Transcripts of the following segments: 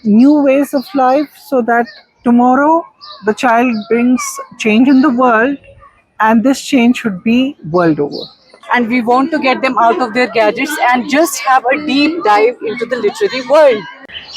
new ways of life so that tomorrow the child brings change in the world, and this change should be world over. And we want to get them out of their gadgets and just have a deep dive into the literary world.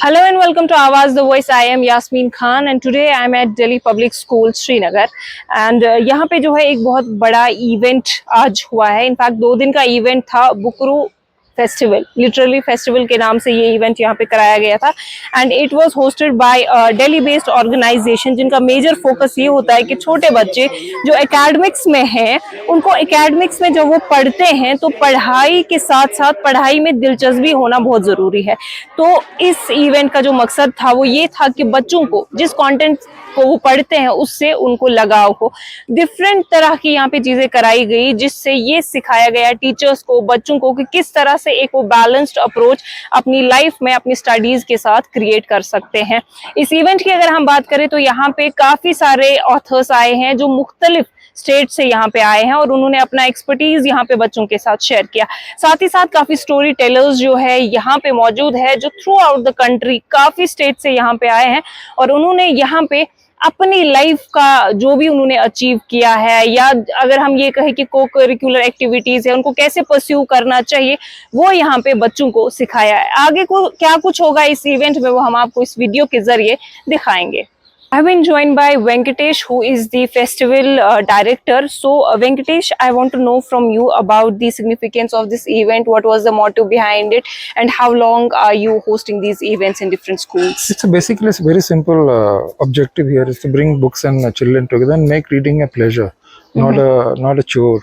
Hello and welcome to Awaz the Voice. I am Yasmin Khan and today I am at Delhi Public School, Srinagar. And यहाँ पे जो है एक बहुत बड़ा event आज हुआ है. इनफैक्ट 2 दिन का इवेंट था. बुकरू फेस्टिवल, लिटरली फेस्टिवल के नाम से ये इवेंट यहाँ पे कराया गया था. And it was hosted by Delhi based organisation जिनका मेजर फोकस ये होता है कि छोटे बच्चे जो एकेडमिक्स में हैं उनको एकेडमिक्स में जब वो पढ़ते हैं तो पढ़ाई के साथ साथ पढ़ाई में दिलचस्पी होना बहुत जरूरी है. तो इस इवेंट का जो मकसद था वो ये था कि बच्चों को जिस कंटेंट को वो पढ़ते हैं उससे उनको लगाव हो. डिफरेंट तरह की यहाँ पे चीजें कराई गई जिससे ये सिखाया गया टीचर्स को, बच्चों को कि किस तरह से एक वो बैलेंस्ड अप्रोच अपनी लाइफ में अपनी स्टडीज के साथ क्रिएट कर सकते हैं. इस इवेंट की अगर हम बात करें तो यहाँ पे काफी सारे ऑथर्स आए हैं जो मुख्तलिफ स्टेट से यहाँ पे आए हैं और उन्होंने अपना एक्सपर्टीज यहाँ पे बच्चों के साथ शेयर किया. साथ ही साथ काफी स्टोरी टेलर्स जो है यहाँ पे मौजूद है जो थ्रू आउट द कंट्री काफी स्टेट से यहाँ पे आए हैं और उन्होंने यहाँ पे अपनी लाइफ का जो भी उन्होंने अचीव किया है या अगर हम ये कहें कि को करिकुलर एक्टिविटीज है उनको कैसे परस्यू करना चाहिए वो यहाँ पे बच्चों को सिखाया है. आगे को क्या कुछ होगा इस इवेंट में वो हम आपको इस वीडियो के जरिए दिखाएंगे. I have been joined by Venkatesh, who is the festival director. So, Venkatesh, I want to know from you about the significance of this event. What was the motto behind it, and how long are you hosting these events in different schools? It's basically a very simple objective here is to bring books and children together and make reading a pleasure, not a chore.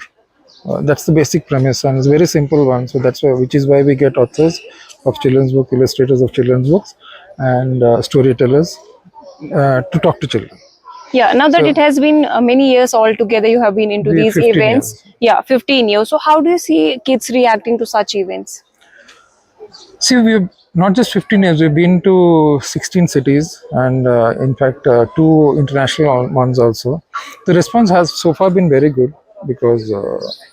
That's the basic premise, and it's a very simple one. So that's why, which is why we get authors of children's book, illustrators of children's books, and storytellers. To talk to children. Yeah, now that it has been many years altogether, you have been into these events. Years. Yeah, 15 years. So, how do you see kids reacting to such events? See, we've not just 15 years, we've been to 16 cities and in fact 2 international ones also. The response has so far been very good because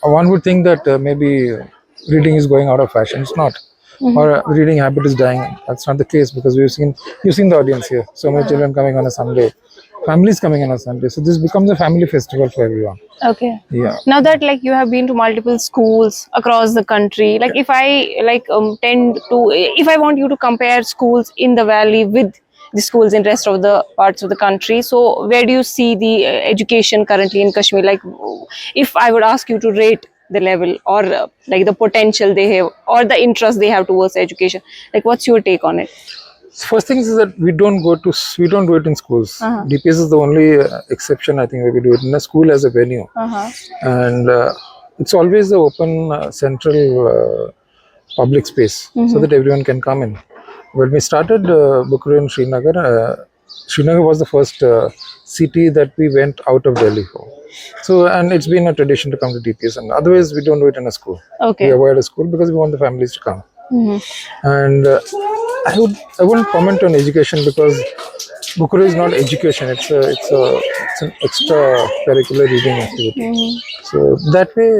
one would think that maybe reading is going out of fashion. It's not. Or reading habit is dying. That's not the case because you've seen the audience here. So many children coming on a Sunday, families coming on a Sunday. So this becomes a family festival for everyone. Okay. Yeah. Now that like you have been to multiple schools across the country, like if I if I want you to compare schools in the valley with the schools in rest of the parts of the country, so where do you see the education currently in Kashmir? Like if I would ask you to rate the level or like the potential they have or the interest they have towards education, like what's your take on it? First thing is that we don't do it in schools. DPS is the only exception I think where we do it in a school as a venue. And it's always the open central public space so that everyone can come in. When we started Bukuru in Srinagar, Srinagar was the first city that we went out of Delhi for. So, and it's been a tradition to come to DPS, and otherwise we don't do it in a school. Okay. We avoid a school because we want the families to come. And I wouldn't comment on education because Bukuru is not education. It's an extra curricular reading activity. So that way,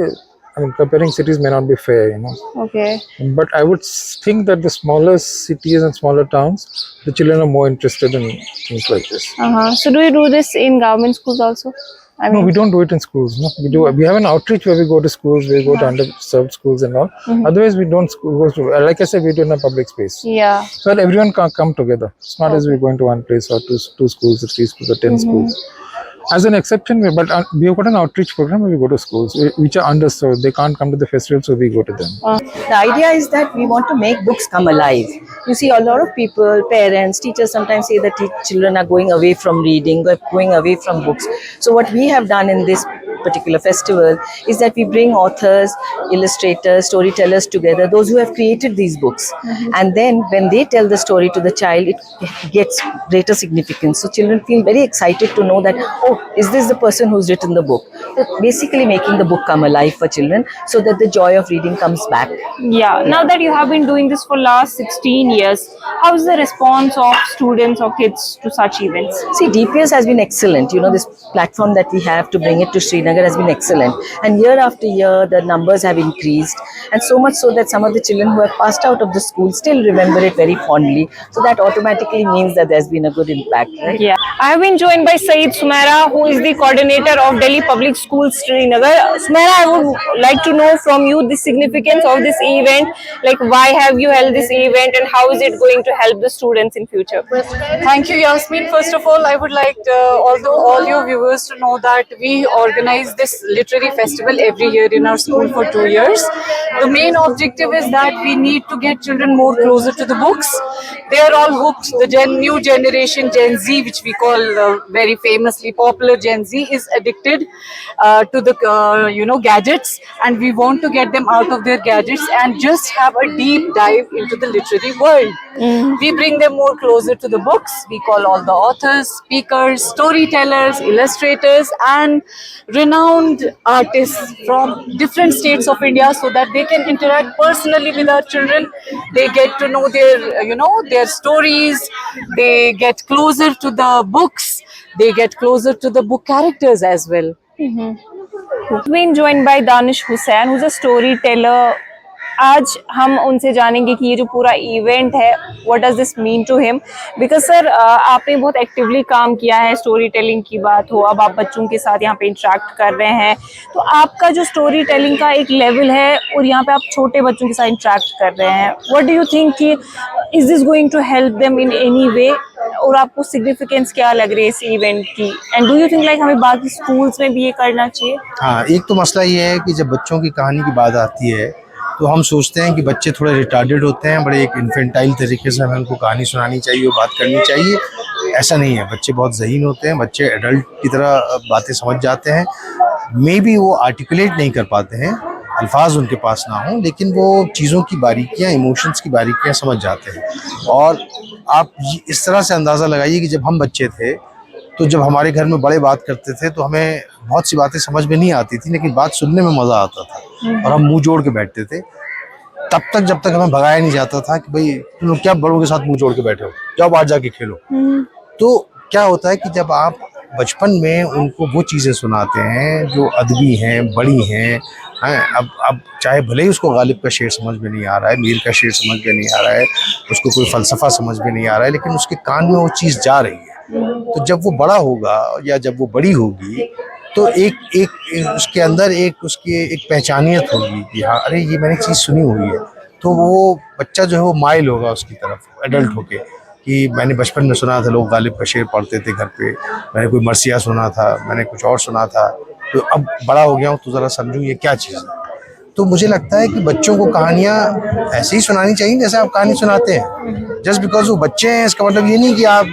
I mean, comparing cities may not be fair, Okay. But I would think that the smaller cities and smaller towns, the children are more interested in things like this. So do you do this in government schools also? I mean, No, we don't do it in schools. No, we have an outreach where we go to schools, we go to underserved schools and all. Otherwise, we don't go to. Like I said, we do it in a public space. yeah. So that everyone can come together. It's not as we go into one place or two schools or 3 schools or 10 schools. As an exception, but we have got an outreach program where we go to schools which are underserved. They can't come to the festival, so we go to them. The idea is that we want to make books come alive. You see, a lot of people, parents, teachers sometimes say that children are going away from reading, going away from books. So what we have done in this particular festival is that we bring authors, illustrators, storytellers together, those who have created these books. And then when they tell the story to the child, it gets greater significance. So children feel very excited to know that, oh, is this the person who's written the book? So basically making the book come alive for children so that the joy of reading comes back. Yeah. Now that you have been doing this for last 16 years, how is the response of students or kids to such events? See, DPS has been excellent. You know, this platform that we have to bring it to Srinagar Srinagar has been excellent. And year after year, the numbers have increased. And so much so that some of the children who have passed out of the school still remember it very fondly. So that automatically means that there's been a good impact, right? Yeah, I have been joined by Saeed Sumaira, who is the coordinator of Delhi Public Schools Srinagar. Sumaira, I would like to know from you the significance of this event. Like, why have you held this event, and how is it going to help the students in future? Thank you, Yasmin. First of all, I would like all your viewers to know that we organize this literary festival every year in our school for 2 years. The main objective is that we need to get children more closer to the books. They are all hooked. The new generation, Gen Z, which we call very famously popular Gen Z, is addicted to the gadgets, and we want to get them out of their gadgets and just have a deep dive into the literary world. We bring them more closer to the books. We call all the authors, speakers, storytellers, illustrators, and renowned artists from different states of India so that they can interact personally with our children. They get to know their stories. They get closer to the books. They get closer to the book characters as well. We've been joined by Danish Hussain, who's a storyteller. आज हम उनसे जानेंगे कि ये जो पूरा event है, what does this mean to him, because sir आपने बहुत एक्टिवली काम किया है, स्टोरी टेलिंग की बात हो, अब आप बच्चों के साथ यहाँ पे इंटरेक्ट कर रहे हैं, तो आपका जो स्टोरी टेलिंग का एक लेवल है और यहाँ पे आप छोटे बच्चों के साथ इंटरेक्ट कर रहे हैं, व्हाट डू यू थिंक कि is this going to help them in any way, और आपको सिग्निफिकेंस क्या लग रही है इस इवेंट की, and do you think like हमें बाकी स्कूल्स में भी ये करना चाहिए? हाँ, एक तो मसला ये है कि जब बच्चों की कहानी की बात आती है तो हम सोचते हैं कि बच्चे थोड़े रिटार्डेड होते हैं, बड़े एक इन्फेंटाइल तरीके से हमें उनको कहानी सुनानी चाहिए और बात करनी चाहिए। ऐसा नहीं है, बच्चे बहुत ज़हीन होते हैं, बच्चे एडल्ट की तरह बातें समझ जाते हैं। मे बी वो आर्टिकुलेट नहीं कर पाते हैं, अल्फाज उनके पास ना हो, लेकिन वो चीज़ों की बारीकियाँ, इमोशंस की बारीकियाँ समझ जाते हैं। और आप इस तरह से अंदाज़ा लगाइए कि जब हम बच्चे थे तो जब हमारे घर में बड़े बात करते थे तो हमें बहुत सी बातें समझ में नहीं आती थी, लेकिन बात सुनने में मज़ा आता था और हम मुंह जोड़ के बैठते थे तब तक जब तक हमें भगाया नहीं जाता था कि भाई तुम लोग क्या बड़ों के साथ मुंह जोड़ के बैठे हो, जाओ बाहर जाके खेलो। तो क्या होता है कि जब आप बचपन में उनको वो चीज़ें सुनाते हैं जो अदबी हैं, बड़ी हैं, अब चाहे भले ही उसको गालिब का शेर समझ में नहीं आ रहा है, मीर का शेर समझ में नहीं आ रहा है, उसको कोई फ़लसफ़ा समझ में नहीं आ रहा है, लेकिन उसके कान में वो चीज़ जा रही है। तो जब वो बड़ा होगा या जब वो बड़ी होगी तो एक उसके अंदर एक पहचानियत होगी कि हाँ, अरे ये मैंने चीज़ सुनी हुई है। तो वो बच्चा जो है वो माइल होगा उसकी तरफ एडल्ट होके कि मैंने बचपन में सुना था, लोग गालिब का शेर पढ़ते थे घर पे, मैंने कोई मरसिया सुना था, मैंने कुछ और सुना था, तो अब बड़ा हो गया हूँ तो ज़रा समझूँ ये क्या चीज़ है। तो मुझे लगता है कि बच्चों को कहानियाँ ऐसे ही सुनानी चाहिए जैसे आप कहानी सुनाते हैं। जस्ट बिकॉज वो बच्चे हैं इसका मतलब ये नहीं कि आप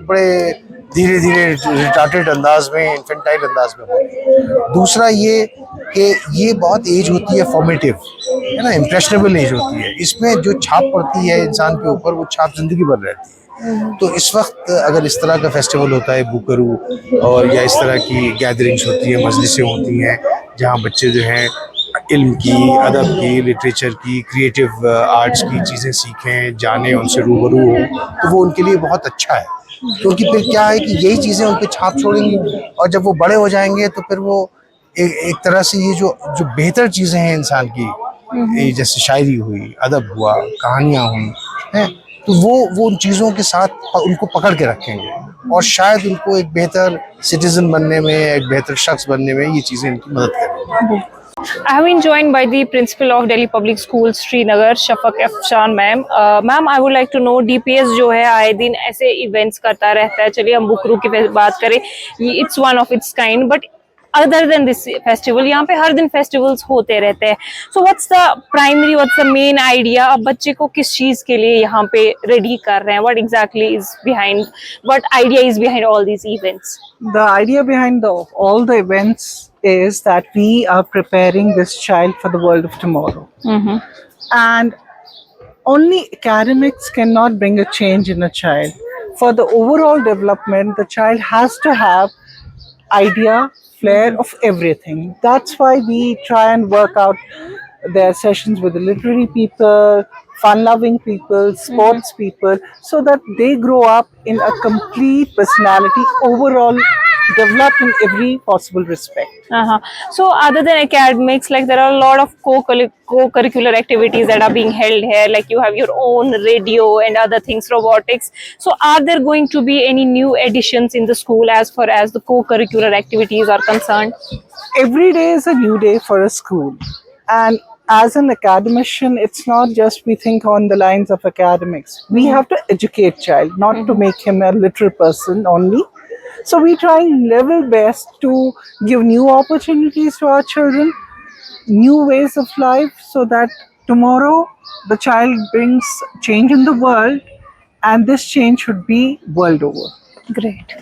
बड़े धीरे धीरे रिटार्टेड अंदाज में, इन्फेंटाइल अंदाज में हो। दूसरा ये कि ये बहुत एज होती है फॉर्मेटिव, है ना, इम्प्रेशनेबल एज होती है। इसमें जो छाप पड़ती है इंसान के ऊपर वो छाप जिंदगी भर रहती है। तो इस वक्त अगर इस तरह का फेस्टिवल होता है बुकरू और या इस तरह की गैदरिंग्स होती है, मजलिसें होती हैं जहाँ बच्चे जो हैं इल्म की, अदब की, लिटरेचर की, क्रिएटिव आर्ट्स की चीज़ें सीखें, जानें, उनसे रूबरू हो, तो वो उनके लिए बहुत अच्छा है। क्योंकि फिर क्या है कि यही चीज़ें उन पर छाप छोड़ेंगी और जब वो बड़े हो जाएंगे तो फिर वो एक तरह से ये जो बेहतर चीज़ें हैं इंसान की, जैसे शायरी हुई, अदब हुआ, कहानियाँ हुई हैं, तो वो उन चीज़ों के साथ उनको पकड़ के रखेंगे और शायद उनको एक बेहतर सिटीजन बनने में, एक बेहतर शख्स बनने में ये चीज़ें इनकी मदद करेंगी। I have been joined by the principal of Delhi Public Schools Srinagar, Shafaq Afshan ma'am. Ma'am, I would like to know DPS जो है आए दिन ऐसे events करता रहता है। चलिए हम बुकरू की बात करें, it's one of its kind, but other than this festival, यहाँ पे हर दिन festivals होते रहते हैं। So what's the main idea? अब बच्चे को किस चीज के लिए यहाँ पे ready कर रहे हैं? What exactly is behind? What idea is behind all these events? The idea behind all the events is that we are preparing this child for the world of tomorrow. And only academics cannot bring a change in a child. For the overall development, the child has to have idea, flair of everything. That's why we try and work out their sessions with the literary people, fun-loving people, sports people, so that they grow up in a complete personality overall developed in every possible respect. So other than academics, like there are a lot of co-curricular activities that are being held here. Like you have your own radio and other things, robotics. So are there going to be any new additions in the school as far as the co-curricular activities are concerned? Every day is a new day for a school. And as an academician, it's not just we think on the lines of academics. We have to educate child, not to make him a literal person only. So we try level best to give new opportunities to our children, new ways of life, so that tomorrow the child brings change in the world, and this change should be world over. Great.